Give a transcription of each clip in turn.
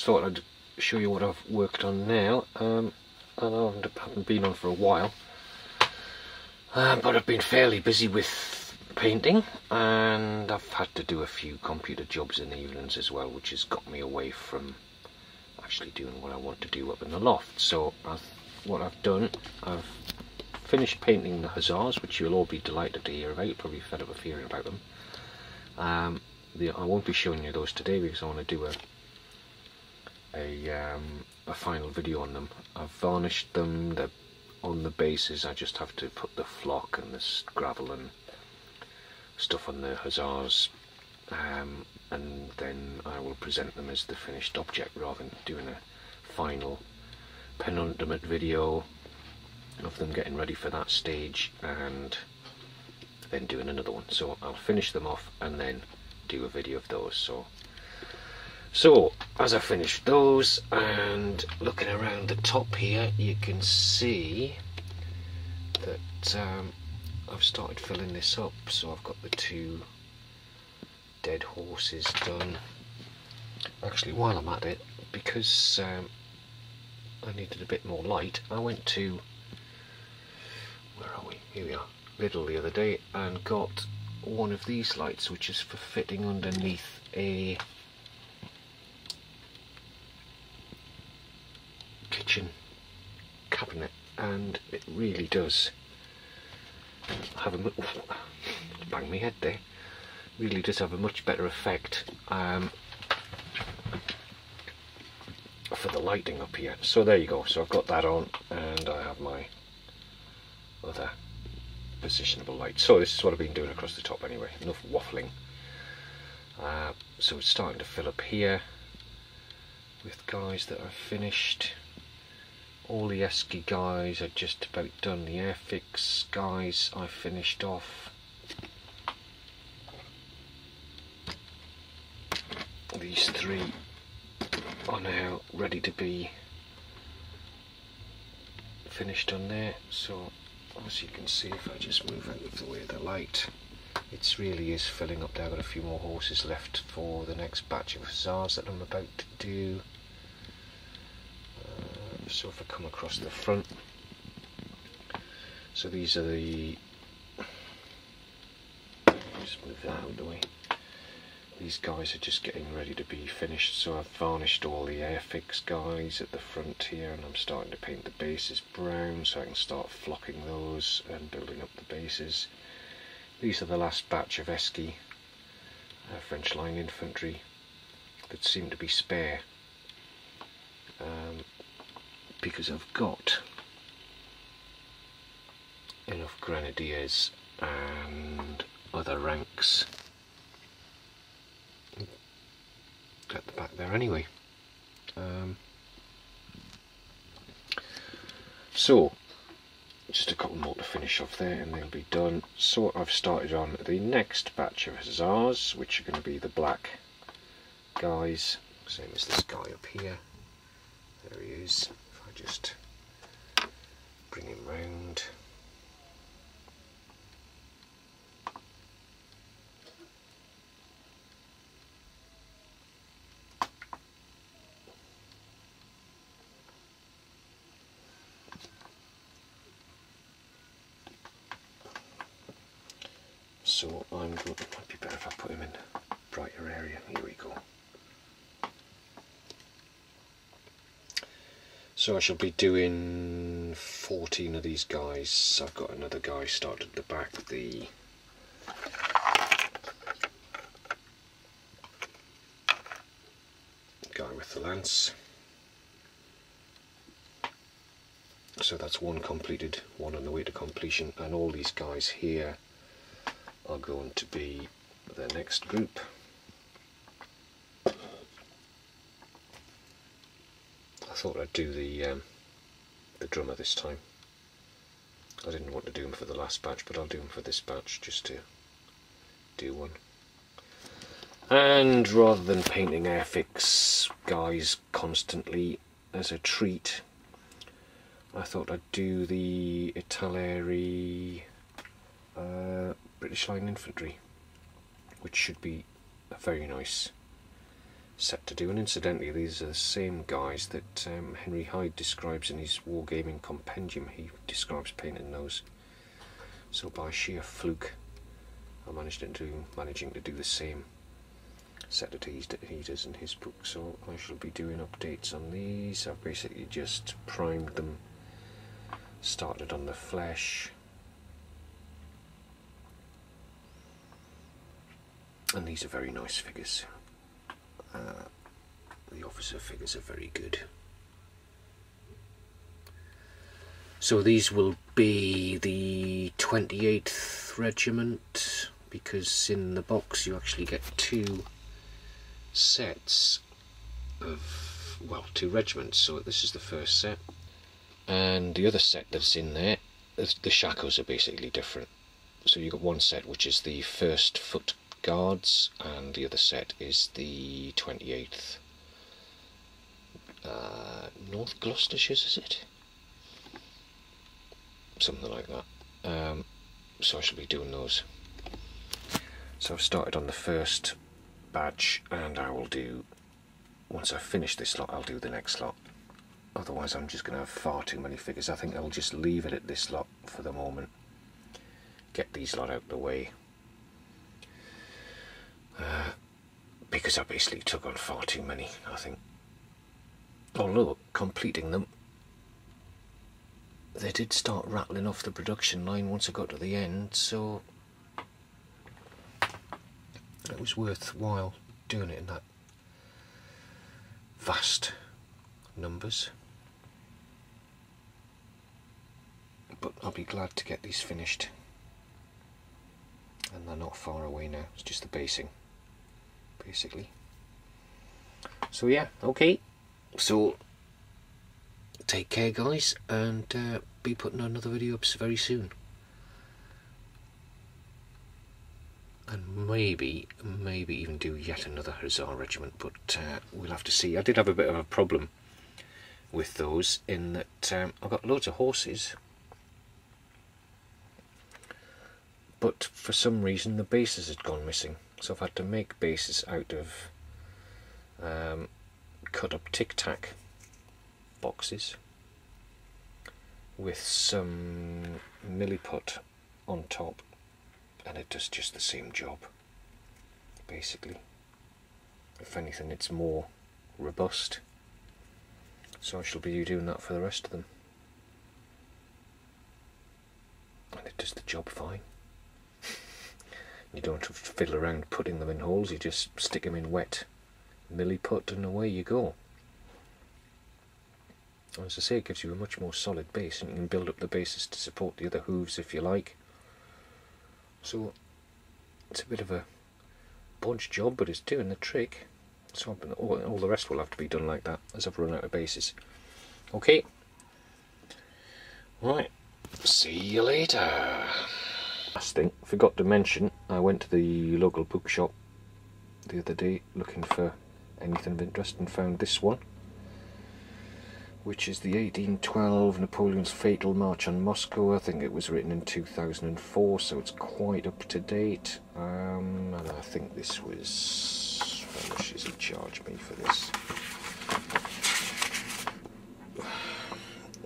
thought I'd show you what I've worked on now. I haven't been on for a while, but I've been fairly busy with painting, and I've had to do a few computer jobs in the evenings as well, which has got me away from actually doing what I want to do up in the loft. So what I've done, I've finished painting the hussars, which you'll all be delighted to hear about. You're probably fed up of hearing about them. I won't be showing you those today because I want to do a final video on them. I've varnished them. They're on the bases. I just have to put the flock and this gravel and stuff on the hussars, and then I will present them as the finished object rather than doing a final penultimate video of them getting ready for that stage and then doing another one. So I'll finish them off and then do a video of those. So as I finish those and looking around the top here, you can see that I've started filling this up. So I've got the 2 dead horses done. Actually, while I'm at it, because I needed a bit more light, I went to, where are we? Here we are, Lidl the other day, and got one of these lights, which is for fitting underneath a kitchen cabinet, and it really does have a bang my head there. Really does have a much better effect for the lighting up here. So there you go. So I've got that on, and I have my other positionable light. So this is what I've been doing across the top anyway. Enough waffling. So it's starting to fill up here with guys that are finished. All the Esci guys are just about done. The Airfix guys I finished off. These 3 are now ready to be finished on there. So as you can see, if I just move out of the way of the light, it really is filling up there. I've got a few more horses left for the next batch of hussars that I'm about to do. So if I come across the front, so these are the, just move that out of the way, these guys are just getting ready to be finished. So I've varnished all the Airfix guys at the front here, and I'm starting to paint the bases brown so I can start flocking those and building up the bases. These are the last batch of Esci French line infantry that seem to be spare, because I've got enough grenadiers and other ranks at the back there anyway. So just a couple more to finish off there and they'll be done. So I've started on the next batch of hussars, which are going to be the black guys, same as this guy up here. There he is. If I just bring him round. So I'm going, it might be better if I put him in a brighter area. Here we go. So I shall be doing 14 of these guys. I've got another guy started at the back, the guy with the lance. So that's one completed, one on the way to completion, and all these guys here are going to be the next group. I thought I'd do the drummer this time. I didn't want to do him for the last batch, but I'll do him for this batch just to do one. And rather than painting Airfix guys constantly as a treat, I thought I'd do the Italeri British Line Infantry, which should be a very nice set to do. And incidentally, these are the same guys that Henry Hyde describes in his Wargaming Compendium. He describes painting those. So by sheer fluke, I managing to do the same set of heaters in his book. So I shall be doing updates on these. I've basically just primed them, started on the flesh, and these are very nice figures. The officer figures are very good. So these will be the 28th Regiment, because in the box you actually get two sets of, well, two regiments. So this is the first set, and the other set that's in there, the shakos are basically different. So you've got one set which is the 1st Foot Guards, and the other set is the 28th North Gloucestershire's, is it? Something like that. So I shall be doing those. So I've started on the first batch, and I will do, once I finish this lot, I'll do the next lot. Otherwise I'm just going to have far too many figures. I think I'll just leave it at this lot for the moment. Get these lot out of the way. Because I basically took on far too many, I think. Although, completing them, they did start rattling off the production line once I got to the end, so it was worthwhile doing it in that vast numbers. But I'll be glad to get these finished, and they're not far away now. It's just the basing, basically. So yeah, okay, so take care guys, and be putting another video up very soon. And maybe even do yet another Hussar regiment, but we'll have to see. I did have a bit of a problem with those in that I've got loads of horses, but for some reason the bases had gone missing, so I've had to make bases out of cut up Tic Tac boxes with some milliput on top, and it does just the same job basically. If anything, it's more robust, so I shall be doing that for the rest of them, and it does the job fine. You don't have to fiddle around putting them in holes, you just stick them in wet milliput and away you go. As I say, it gives you a much more solid base, and you can build up the bases to support the other hooves if you like. So it's a bit of a bodge job, but it's doing the trick. So all the rest will have to be done like that, as I've run out of bases. Okay, right, see you later. Last thing, forgot to mention, I went to the local bookshop the other day looking for anything of interest and found this one, which is the 1812 Napoleon's Fatal March on Moscow. I think it was written in 2004, so it's quite up to date. And I think this was, how much does he charge me for this?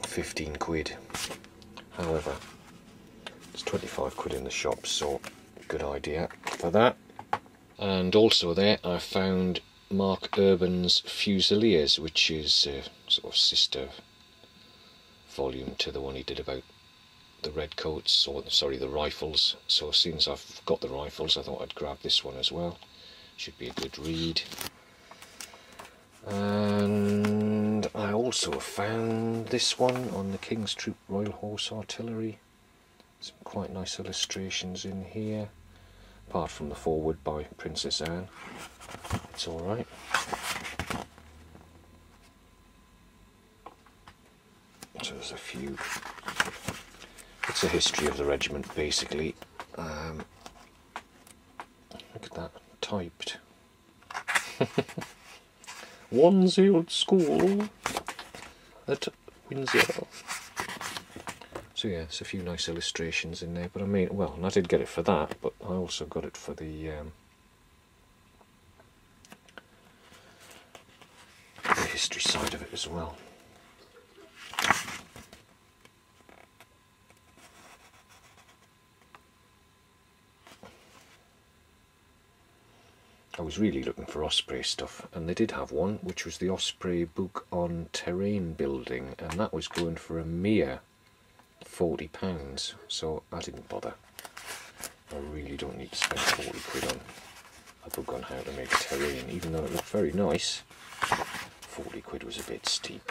15 quid. However, it's 25 quid in the shop, so good idea for that. And also there I found Mark Urban's Fusiliers, which is a sort of sister volume to the one he did about the redcoats, or sorry, the rifles. So as soon as I've got the rifles, I thought I'd grab this one as well. Should be a good read. And I also found this one on the King's Troop Royal Horse Artillery. Some quite nice illustrations in here, apart from the foreword by Princess Anne. It's alright. So there's a few. It's a history of the regiment basically. Look at that, typed. 1-0 school at Windsor. So yeah, there's a few nice illustrations in there, but I mean, well, and I did get it for that, but I also got it for the side of it as well. I was really looking for Osprey stuff, and they did have one, which was the Osprey book on terrain building, and that was going for a mere £40, so I didn't bother. I really don't need to spend 40 quid on a book on how to make terrain, even though it looked very nice. 40 quid was a bit steep.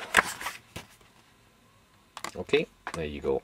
Okay, there you go.